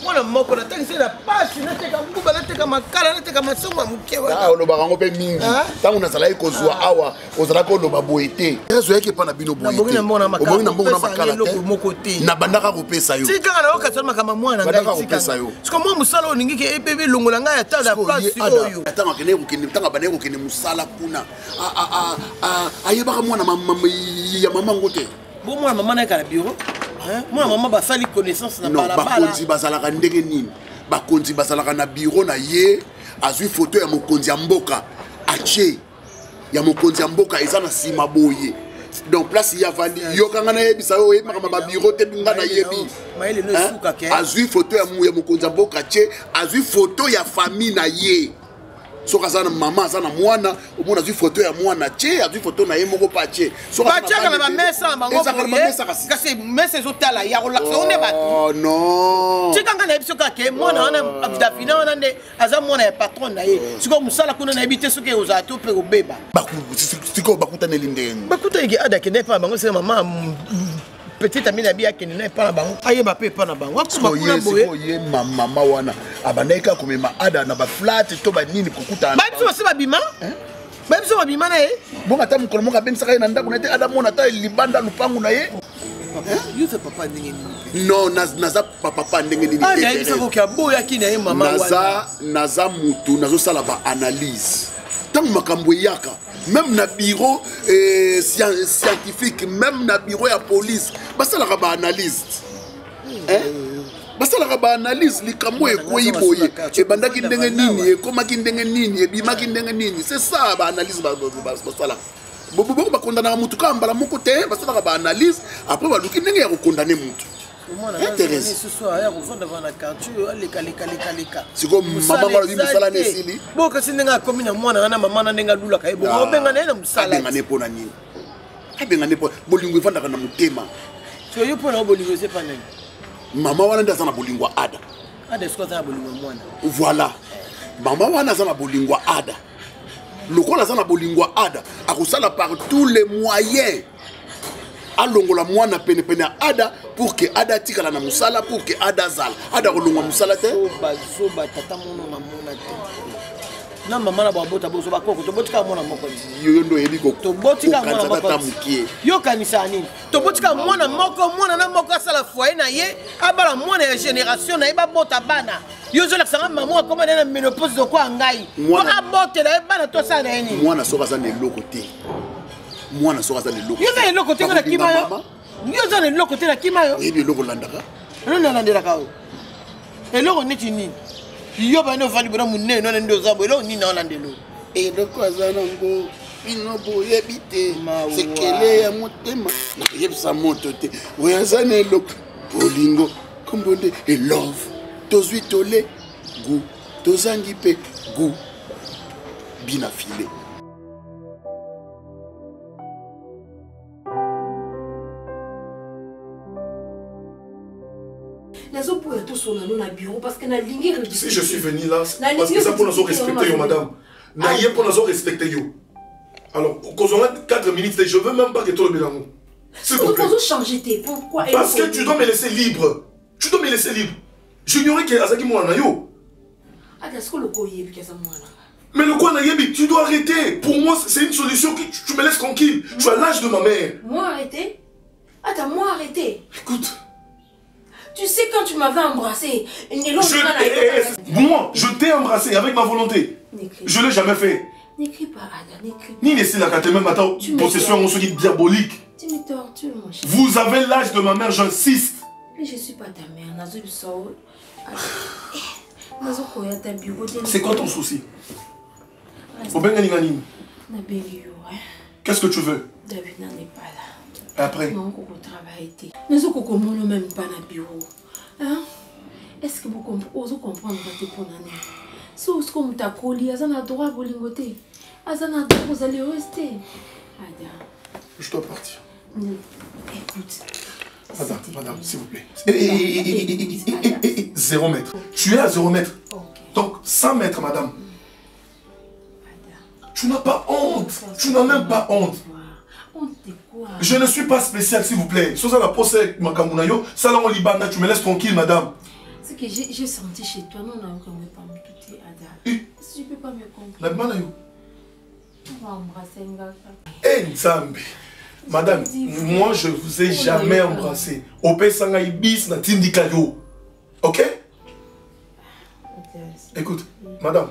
mwana moko na tangi na pasi nateka nguba nateka makala nateka masonga mukewa ah oloba kango pe mingi tangu na sala ikozwa awa ozala ko loba boete rezo yake pa na bino boete omongi na mbona makala te na bandaka kopesa yo tika na okasa makama mwana ngai kopesa yo siko mwa musala oningi ke ebebe longola ngai ata da place oyo atanga kene kokende tanga bana kokende musala kuna ayebaka mwana ya mama ngote bo mwana mama na kala bureau moi maman basali connaissance na balabala bakonzi bazalaka ndenge nini bakonzi bazalaka na bureau na ye azwi photo ya mokonzi ya mboka atie ya mokonzi ya mboka eza na sima boye donc place ya vandi yokanga na yebisa yo yebaka ba bureau te binga na yebi azwi photo ya mokonzi ya mboka atie azwi photo ya famille na ye soka sana mama sana mwana omona azwi photo ya mwana che azwi photo na ye moko pa che soka chaka na mesa bango kasi mesa ezotala ya relaxa on est battu oh non chika ngana ebiso kake mwana wana Davina wana nde aza mwana ya patron na ye siko musala kuna na ebite soki oza to pe obeba siko bakutana lindenge bakutana ke ada kene pa bango c'est mama petite amie na bia kene na pa na bango ayeba pe pa na bango akuma kuna boye ye mama wana abandaka komema ada na ba flat to ba nini kokutana ba biso basi babima ba biso babima na ye bonga ta mukolo moka bensaka ye na ndako na te ada mona ta libanda lupangu na ye yo te papa ndenge nini non naza papa ndenge nini ah ya biso ko kya boya kina ye mama wana naza mutu nazo sala ba analyse tant makambo yaka même na bureau scientifique même na bureau ya police basalaka ba analyste basalaka ba analyse likambo ekoyi boye ebandaki ndenge nini ekomaki ndenge nini ebimaki ndenge nini c'est ça ba analyse basalaka bobo bakondana mutu ka mbala moko te basalaka ba analyse après baluki ndenge ya kokondane mutu siko mama ngala bi musala na esili boka sindenga komi na mwana na mama na ndenga lulaka ebo obenga na musala abenga nepo na nini abenga nepo bolingo evandaka na mutema so yo pona bolingo c'est pas nini mama wana ndaza na bolingo ada siko za bolingo mwana voilà mama wana za na bolingo ada lokola za na bolingo ada akosala par tous les moyens alongola mwana pene ada pour que ada tikala na musala pour que ada zala ada kolongwa musala te bazoba tata mono na mona te na mama na babota bozo bakoko tobotika mwana moko yo ndo yebi ko tobotika mwana moko yo kanisa nini tobotika mwana moko mwana na moko asala foyer na ye abala mwana ya génération na ye babota bana yo zo la sanga mama akoma na ménopause de kwa ngai ko abotela bana to sana nini mwana soka za neloko te mwana soka za neloko yo za neloko te na kima yo yo za neloko te na kima yo ebi eloko landaka no na landela kao eloko neti nini yo bana ofandi bona munene no ndo zabo eloko nini na landelo eloko azana ngo ino boye bite sekele ya motema na yebisa moto te oyazana eloko bolingo kombonde e love tozwi tole gu tozangi pe gu bina file Si je suis venu là, parce que ça pour nous respecter yo madame. Naïe pour nous respecter yo. Alors, quand on a 4 minutes, je veux même pas que toi le bélamou. S'il te plaît. Pourquoi? Parce que tu dois me laisser libre. Tu dois me laisser libre. J'ignorais que Azaki Mouana yo. Mais le quoi Nayebi, tu dois arrêter. Pour moi, c'est une solution que tu me laisses tranquille. Tu as l'âge de ma mère. Moi arrêter? Attends, moi arrêter. Écoute. Tu sais quand tu m'avais embrassé, moi, je t'ai embrassé avec ma volonté. Je ne l'ai jamais fait. N'écris pas, Ada, n'écris pas. Ni laisser la carte même attends, possession on se dit diabolique. Tu me tortures, mon chéri. Vous avez l'âge de ma mère, j'insiste. Mais je ne suis pas ta mère, Nazo du Saoul. C'est quoi ton souci? Qu'est-ce que tu veux? David n'est pas là. Après? Non, on travaille. Nous ne même pas dans le bureau. Hein? Est-ce que vous comprenez ce que pour l'année? Si vous avez un droit à vous lingoter, vous allez rester. Ada. Je dois partir. Écoute. Madame, s'il vous plaît. 0 mètre. Tu es à 0 mètre. Donc 100 mètres, madame. Tu n'as pas honte. Tu n'as même pas honte. Je ne suis pas spécial, s'il vous plaît. Si ça la pose avec Makamunayo, ça là on libana, tu me laisses tranquille, madame. C'est que j'ai senti chez toi, non, on ne peut pas me toucher, Ada. Si tu ne peux pas me comprendre. La Manayo. On va embrasser une gars. Eh, Nzambi. Madame, moi je vous ai jamais embrassé. Ope sanga ibis na tindikayo. Ok? Écoute, madame,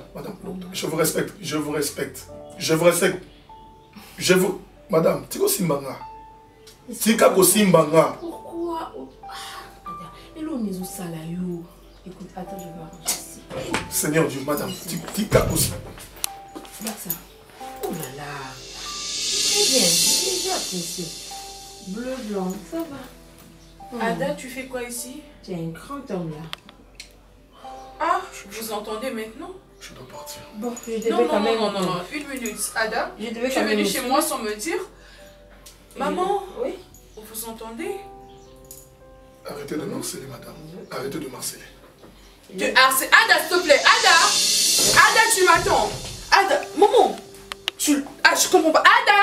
je vous respecte, je vous respecte. Je vous respecte. Madame, Tiko Simbanga. Tika Simbanga. Pourquoi? Et là, on est au salayo. Écoute, attends, je vais arranger ici. Seigneur Dieu, madame, Tika aussi. Regarde ça. Oh là là. Très bien, j'ai apprécié. Bleu, blanc, ça va. Ada, tu fais quoi ici? Tu es un grand homme là. Ah, vous entendez maintenant? Je dois partir. Bon, je devais quand même... Non, une minute. Ada, tu es venue chez moi sans me dire. Maman, oui? Vous entendez? Arrêtez de harceler, madame. Arrêtez de harceler. Ada, s'il te plaît. Ada, tu m'attends. Ada, maman. Ah, je comprends pas. Ada!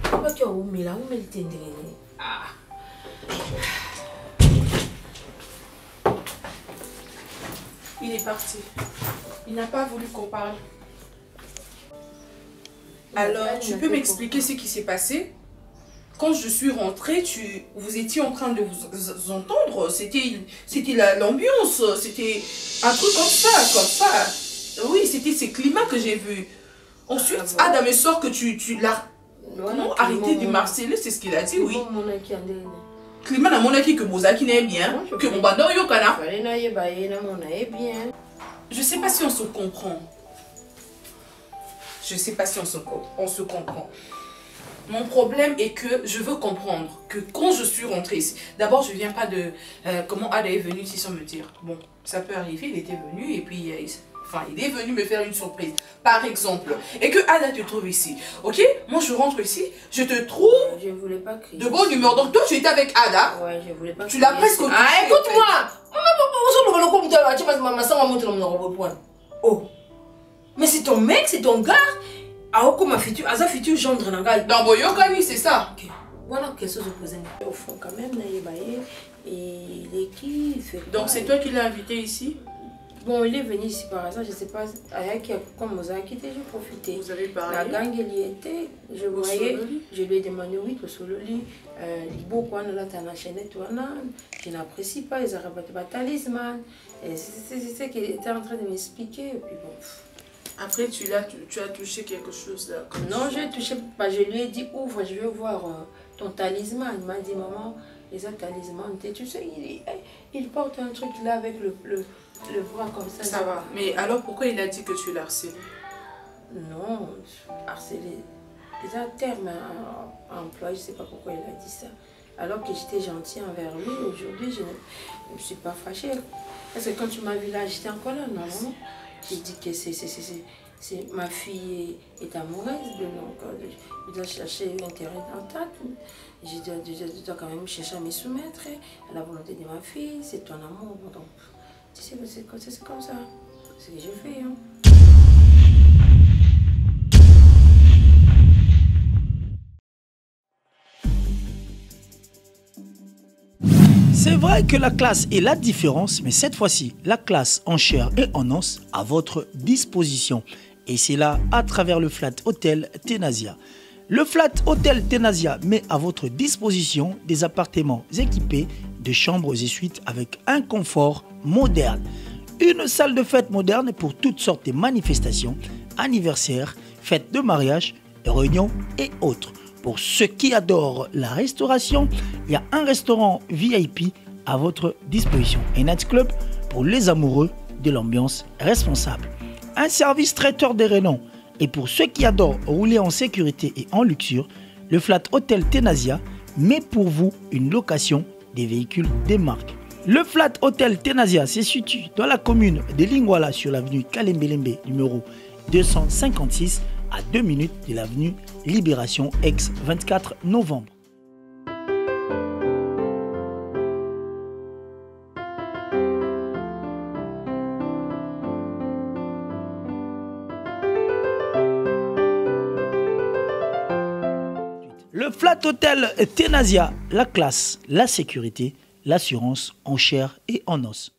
Pourquoi tu as oumé là? Où est le tendre? Ah. Il est parti. Il n'a pas voulu qu'on parle. Alors, tu peux m'expliquer ce qui s'est passé? Quand je suis rentrée, vous étiez en train de vous entendre. C'était l'ambiance. C'était un truc comme ça. Oui, c'était ces climats que j'ai vus. Ensuite, Ada me sort que tu l'as... Comment arrêter de marceler? C'est ce qu'il a dit, oui. Climat na monaki que Mozaki n'est bien, que mon bandon yokana. Je sais pas si on se comprend. Je sais pas si on se comprend. Mon problème est que je veux comprendre que quand je suis rentrée ici, d'abord je viens pas de comment Ada est venue ici sans me dire. Bon, ça peut arriver, il était venu et puis il est venu me faire une surprise, par exemple. Et que Ada te trouve ici. Ok? Moi je rentre ici, je te trouve je voulais pas crier. De bonne humeur. Donc toi tu étais avec Ada. Ouais, je voulais pas. Tu l'as presque touché. Ah, écoute-moi! Oh! Mais c'est ton mec, c'est ton gars! Ah, comment futur, Asa futur gendre nangal. Dans Boyokani, c'est ça. Ok. Voilà quelque chose de posé. Au fond, quand même, et les qui fait. Donc c'est toi qui l'as invité ici? Bon, il est venu ici par hasard, je sais pas. Comme vous avez quitté, j'ai profité. Vous avez parlé? La gang, il y était. Je voyais, je lui ai demandé, oui, au Sololi. Beaucoup de là, tu as enchaîné, toi, je n'apprécie pas, ils ont rabattu ma talisman. C'est ce qu'il était en train de m'expliquer. Et puis bon. Après, tu as touché quelque chose là? Non, je n'ai touché pas. Je lui ai dit, ouvre, je veux voir ton talisman. Il m'a dit, maman, les autres talismans, tu sais, il porte un truc là avec le bras comme ça. Ça va. Mais alors, pourquoi il a dit que tu l'as harcelé? Non, harcelé. C'est un terme employé, je ne sais pas pourquoi il a dit ça. Alors que j'étais gentille envers lui, aujourd'hui, je ne me suis pas fâchée. Parce que quand tu m'as vu là, j'étais encore là, non? J'ai dit que ma fille est amoureuse, donc je dois chercher l'intérêt d'entente. Je dois quand même chercher à me soumettre à la volonté de ma fille, c'est ton amour. Donc, tu sais, c'est comme ça. C'est ce que je fais. Hein. C'est vrai que la classe est la différence, mais cette fois-ci, la classe en chair et en os à votre disposition. Et c'est là à travers le Flat Hotel Tenazia. Le Flat Hotel Tenazia met à votre disposition des appartements équipés de chambres et suites avec un confort moderne. Une salle de fête moderne pour toutes sortes de manifestations, anniversaires, fêtes de mariage, réunions et autres. Pour ceux qui adorent la restauration, il y a un restaurant VIP à votre disposition. Un night club pour les amoureux de l'ambiance responsable. Un service traiteur de renom. Et pour ceux qui adorent rouler en sécurité et en luxure, le Flat Hotel Tenazia met pour vous une location des véhicules des marques. Le Flat Hotel Tenazia se situe dans la commune de Lingwala sur l'avenue Kalembelembe numéro 256 à 2 minutes de l'avenue Libération ex 24 novembre. Le Flat Hotel Tenasia, la classe, la sécurité, l'assurance en chair et en os.